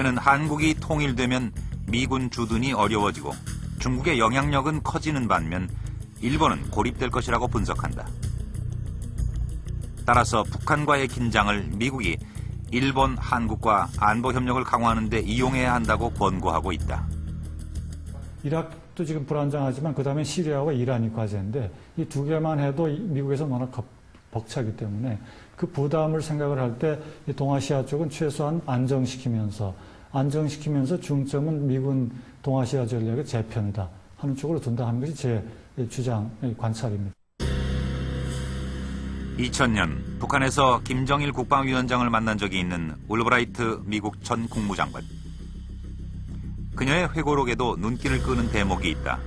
그는 한국이 통일되면 미군 주둔이 어려워지고 중국의 영향력은 커지는 반면 일본은 고립될 것이라고 분석한다. 따라서 북한과의 긴장을 미국이 일본, 한국과 안보 협력을 강화하는 데 이용해야 한다고 권고하고 있다. 이라크도 지금 불안정하지만 그다음에 시리아와 이란이 과제인데 이 두 개만 해도 미국에서 워낙 벅차기 때문에 그 부담을 생각을 할 때 동아시아 쪽은 최소한 안정시키면서 중점은 미군 동아시아 전략의 재편이다 하는 쪽으로 둔다 하는 것이 제 주장, 관찰입니다. 2000년 북한에서 김정일 국방위원장을 만난 적이 있는 올브라이트 미국 전 국무장관. 그녀의 회고록에도 눈길을 끄는 대목이 있다.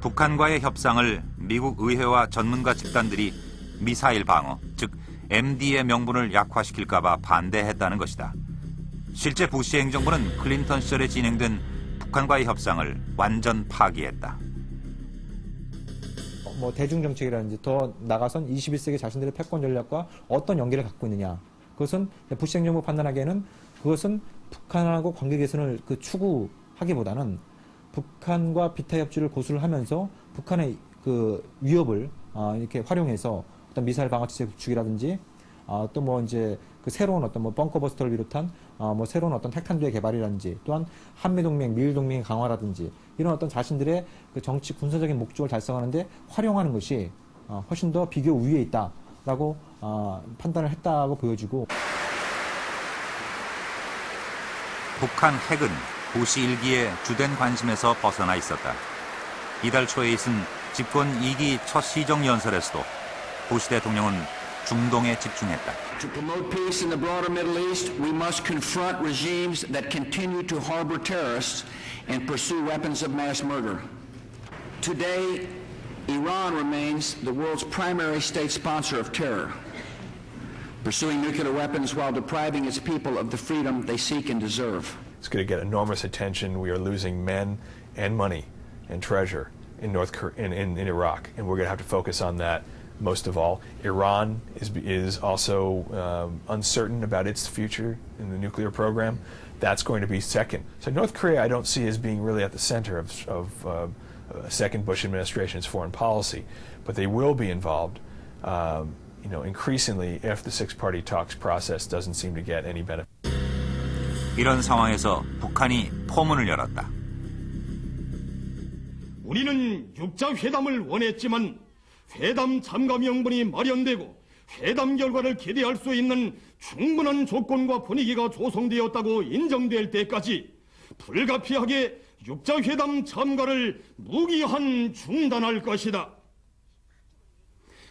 북한과의 협상을 미국 의회와 전문가 집단들이 미사일 방어, 즉 MD의 명분을 약화시킬까 봐 반대했다는 것이다. 실제 부시 행정부는 클린턴 시절에 진행된 북한과의 협상을 완전 파기했다. 대중정책이라든지 더 나아가선 21세기 자신들의 패권 전략과 어떤 연계를 갖고 있느냐. 그것은 부시 행정부 판단하기에는 그것은 북한하고 관계 개선을 추구하기보다는 북한과 비타 협치를 고수를 하면서 북한의 그 위협을 이렇게 활용해서 어떤 미사일 방어 체제 구축이라든지 또 이제 그 새로운 어떤 벙커버스터를 비롯한 새로운 어떤 핵탄두의 개발이라든지 또한 한미동맹, 미일동맹의 강화라든지 이런 어떤 자신들의 그 정치 군사적인 목적을 달성하는데 활용하는 것이 훨씬 더 비교 우위에 있다라고 판단을 했다고 보여지고. 북한 핵은 부시 일기의 주된 관심에서 벗어나 있었다. 이달 초에 있은 집권 2기 첫 시정연설에서도 부시 대통령은 중동에 집중했다. To promote peace in the broader Middle East, we must confront regimes that continue to harbor terrorists and pursue weapons of mass murder. Today, Iran remains the world's primary state sponsor of terror, pursuing nuclear weapons while depriving its people of the freedom they seek and deserve. It's going to get enormous attention. We are losing men and money and treasure in in Iraq, and we're going to have to focus on that. Most of all, Iran is also uncertain about its future in the nuclear program. That's going to be second. So North Korea I don't see as being really at the center of second Bush administration's foreign policy, but they will be involved, increasingly if the six-party talks process doesn't seem to get any benefit. 이런 상황에서 북한이 포문을 열었다. 우리는 육자 회담을 원했지만 회담 참가 명분이 마련되고 회담 결과를 기대할 수 있는 충분한 조건과 분위기가 조성되었다고 인정될 때까지 불가피하게 육자 회담 참가를 무기한 중단할 것이다.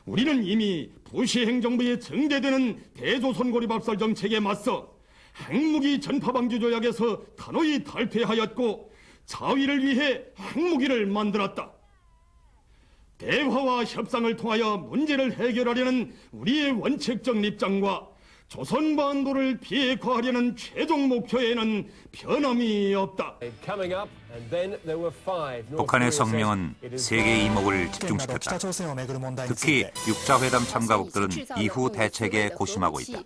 우리는 이미 부시 행정부의 증대되는 대조선 고립 압살 정책에 맞서 핵무기 전파 방지 조약에서 단호히 탈퇴하였고 자위를 위해 핵무기를 만들었다. 대화와 협상을 통하여 문제를 해결하려는 우리의 원칙적 입장과 조선반도를 비핵화하려는 최종 목표에는 변함이 없다. 북한의 성명은 세계의 이목을 집중시켰다. 특히 육자회담 참가국들은 이후 대책에 고심하고 있다.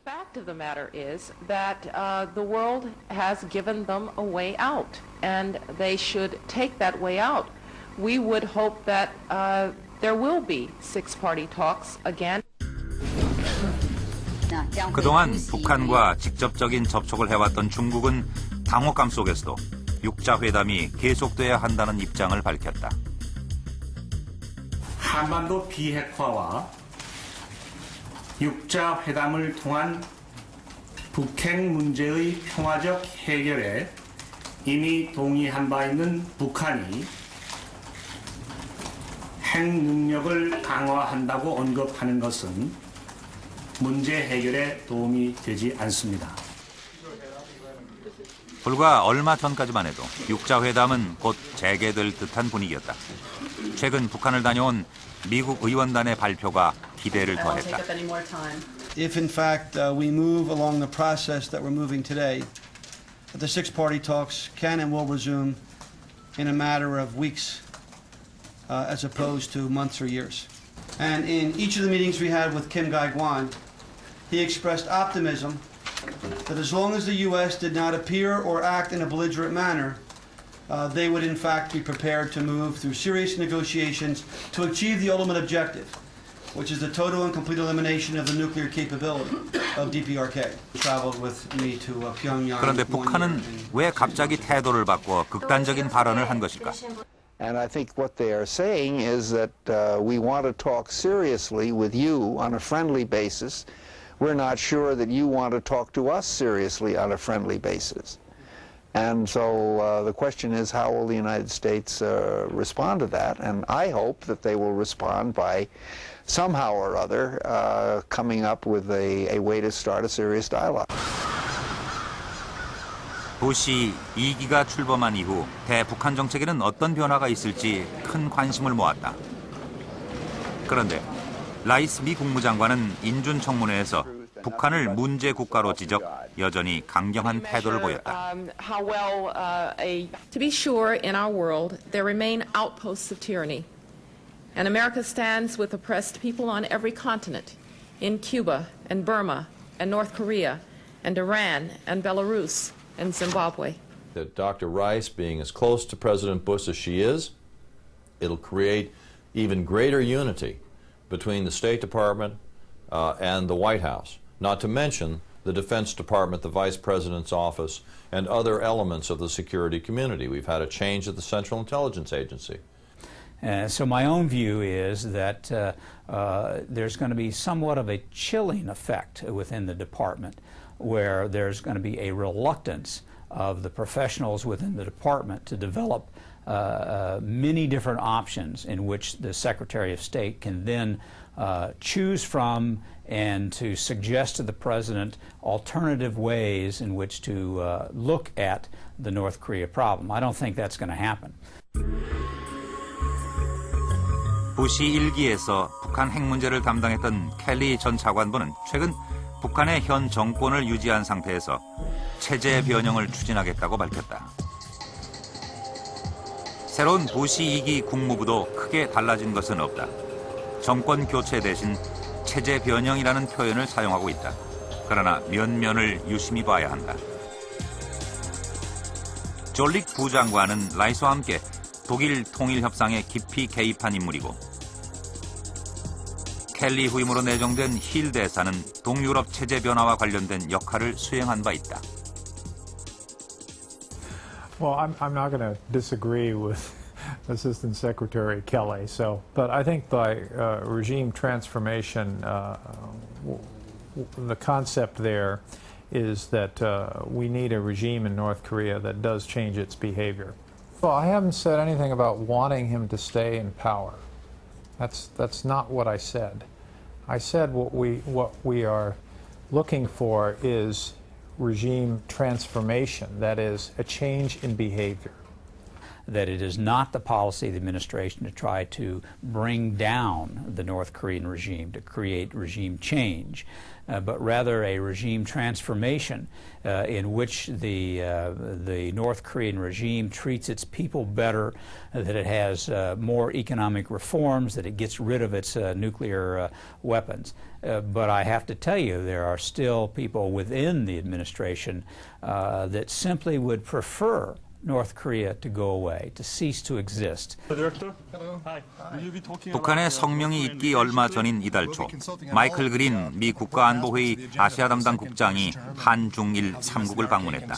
We would hope that there will be six-party talks again. 그동안 북한과 직접적인 접촉을 해왔던 중국은 당혹감 속에서도 육자회담이 계속돼야 한다는 입장을 밝혔다. 한반도 비핵화와 육자회담을 통한 북핵 문제의 평화적 해결에 이미 동의한 바 있는 북한이 핵 능력을 강화한다고 언급하는 것은 문제 해결에 도움이 되지 않습니다. 불과 얼마 전까지만 해도 육자회담은 곧 재개될 듯한 분위기였다. 최근 북한을 다녀온 미국 의원단의 발표가 기대를 더했다. If in fact we move along the process that we're moving today, the six-party talks can and will resume in a matter of weeks. As opposed to months or years. And in each of the meetings we had with Kim Gai-kwan, he expressed optimism that as long as the U.S. did not appear or act in a belligerent manner, they would in fact be prepared to move through serious negotiations to achieve the ultimate objective, which is the total and complete elimination of the nuclear capability of DPRK. Traveled with me to Pyongyang. 그런데 북한은 왜 갑자기 태도를 바꿔 극단적인 발언을 한 것일까? And I think what they are saying is that we want to talk seriously with you on a friendly basis. We're not sure that you want to talk to us seriously on a friendly basis. And so the question is, how will the United States respond to that? And I hope that they will respond by somehow or other coming up with a way to start a serious dialogue. 부시 2기가 출범한 이후 대북한 정책에는 어떤 변화가 있을지 큰 관심을 모았다. 그런데 라이스 미 국무장관은 인준 청문회에서 북한을 문제 국가로 지적, 여전히 강경한 태도를 보였다. To be sure, in our world, there remain outposts of tyranny. And America stands with oppressed people on every continent, in Cuba and Burma and North Korea and Iran and Belarus and Zimbabwe. That Dr. Rice, being as close to President Bush as she is, it'll create even greater unity between the State Department and the White House, not to mention the Defense Department, the Vice President's office, and other elements of the security community. We've had a change at the Central Intelligence Agency. So my own view is that there's going to be somewhat of a chilling effect within the department, where there's going to be a reluctance of the professionals within the department to develop many different options in which the Secretary of State can then choose from and to suggest to the President alternative ways in which to look at the North Korea problem. I don't think that's going to happen. 부시 1기에서 북한 핵 문제를 담당했던 켈리 전 차관보는 최근 북한의 현 정권을 유지한 상태에서 체제 변형을 추진하겠다고 밝혔다. 새로운 부시 2기 국무부도 크게 달라진 것은 없다. 정권 교체 대신 체제 변형이라는 표현을 사용하고 있다. 그러나 면면을 유심히 봐야 한다. 졸릭 부장관은 라이스와 함께 독일 통일협상에 깊이 개입한 인물이고 켈리 후임으로 내정된 힐 대사는 동유럽 체제 변화와 관련된 역할을 수행한 바 있다. Well, I'm not going to disagree with Assistant Secretary Kelly. But I think by regime transformation, the concept there is that we need a regime in North Korea that does change its behavior. Well, I haven't said anything about wanting him to stay in power. That's not what I said. I said what we are looking for is regime transformation, that is, a change in behavior. That it is not the policy of the administration to try to bring down the North Korean regime, to create regime change, but rather a regime transformation in which the North Korean regime treats its people better, that it has more economic reforms, that it gets rid of its nuclear weapons. But I have to tell you, there are still people within the administration that simply would prefer North Korea to go away, to cease to exist. 북한의 성명이 있기 얼마 전인 이달 초 마이클 그린 미 국가안보회의 아시아 담당 국장이 한중일 3국을 방문했다.